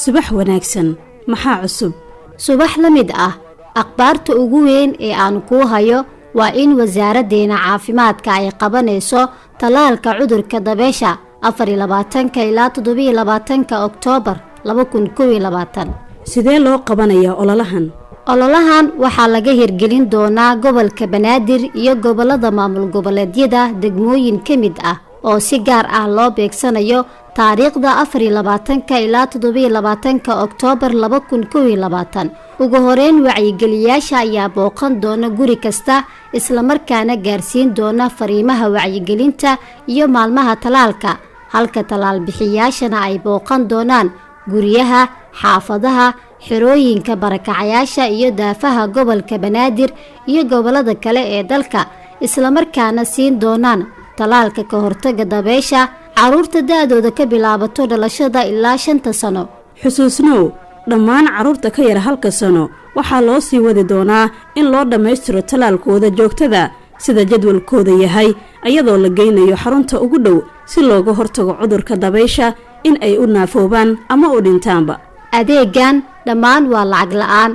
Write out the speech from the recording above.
subax wanaagsan maxaa cusub subax la mid ah akhbaarta ugu weyn ee aan ku hayo waa in wasaaraddeena caafimaadka ay qabanayso talaalka cudurka dabeesha 24 ilaa 27 Oktoobar 2021 sidee loo qabanayaa ololahan waxaa laga hirgelin doonaa gobolka Banaadir iyo gobolada maamul goboleedyada degmooyin ka mid ah oo si gaar ah loo beegsanayo taariikhda 24 ilaa 27 Oktoobar 2021 ugu horeyn wacyigeliyaasha ayaa booqan doona guri kasta isla markaana gaarsiin doona fariimaha wacyigelinta iyo maalmaha talaalka halka talaal bixiyaashana ay booqan doonaan guriyaha xaafadaha xirooyinka barakacayaasha iyo daafaha gobolka Banaadir iyo gobolada kale ee dalka isla markaana siin doonaan talaalka ka hortagga dabeesha caruurta daadooda ka bilaabato dhalashada ilaa 5 sano xusuusnow dhammaan caruurta ka yar 1 sano waxaa loo sii wadi doonaa in loo dhammaystiro talaalkooda joogtada sida jadwalkooda yahay iyadoo la geynayo xarunta ugu dhow si looga hortago cudurka dabeesha in ay u naafoobaan ama u dhintaanba adeegan dhammaan waa lacag la'aan